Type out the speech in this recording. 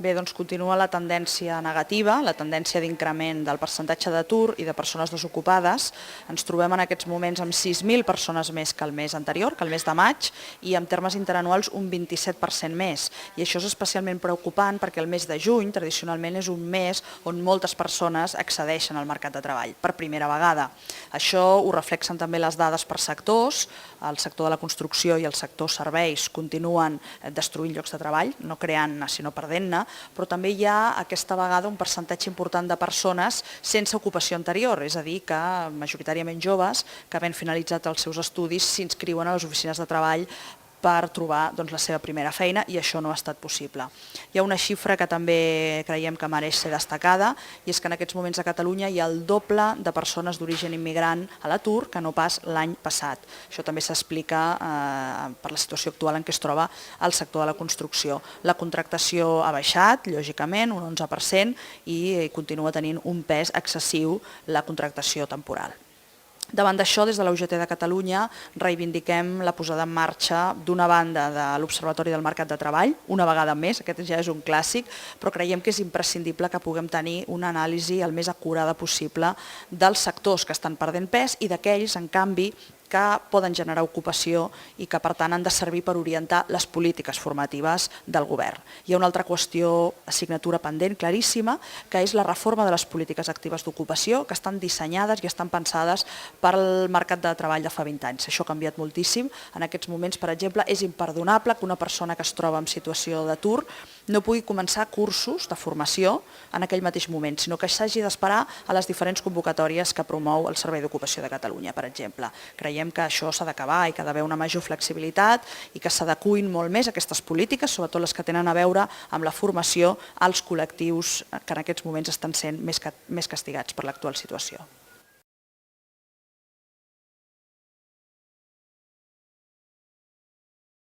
Bé, doncs continua la tendència negativa, la tendència d'increment del percentatge d'atur i de persones desocupades. Ens trobem en aquests moments amb 6.000 persones més que el mes anterior, que el mes de maig, i en termes interanuals un 27% més. I això és especialment preocupant perquè el mes de juny tradicionalment és un mes on moltes persones accedeixen al mercat de treball per primera vegada. Això ho reflexen també les dades per sectors. El sector de la construcció i el sector serveis continuen destruint llocs de treball, no creant-ne sinó perdent-ne, però també hi ha aquesta vegada un percentatge important de persones sense ocupació anterior, és a dir, que majoritàriament joves que havent finalitzat els seus estudis s'inscriuen a les oficines de treball per trobar la seva primera feina, i això no ha estat possible. Hi ha una xifra que també creiem que mereix ser destacada, i és que en aquests moments a Catalunya hi ha el doble de persones d'origen immigrant a l'atur que no pas l'any passat. Això també s'explica per la situació actual en què es troba el sector de la construcció. La contractació ha baixat, lògicament, un 11%, i continua tenint un pes excessiu la contractació temporal. Davant d'això, des de la UGT de Catalunya reivindiquem la posada en marxa d'una banda de l'Observatori del Mercat de Treball, una vegada més, aquest ja és un clàssic, però creiem que és imprescindible que puguem tenir una anàlisi el més acurada possible dels sectors que estan perdent pes i d'aquells, en canvi, que poden generar ocupació i que per tant han de servir per orientar les polítiques formatives del govern. Hi ha una altra qüestió, assignatura pendent claríssima, que és la reforma de les polítiques actives d'ocupació, que estan dissenyades i estan pensades pel mercat de treball de fa 20 anys. Això ha canviat moltíssim. En aquests moments, per exemple, és imperdonable que una persona que es troba en situació d'atur no pugui començar cursos de formació en aquell mateix moment, sinó que s'hagi d'esperar a les diferents convocatòries que promou el Servei d'Ocupació de Catalunya, per exemple. Creiem que això s'ha d'acabar i que ha d'haver una major flexibilitat i que s'adeqüin molt més aquestes polítiques, sobretot les que tenen a veure amb la formació als col·lectius que en aquests moments estan sent més castigats per l'actual situació.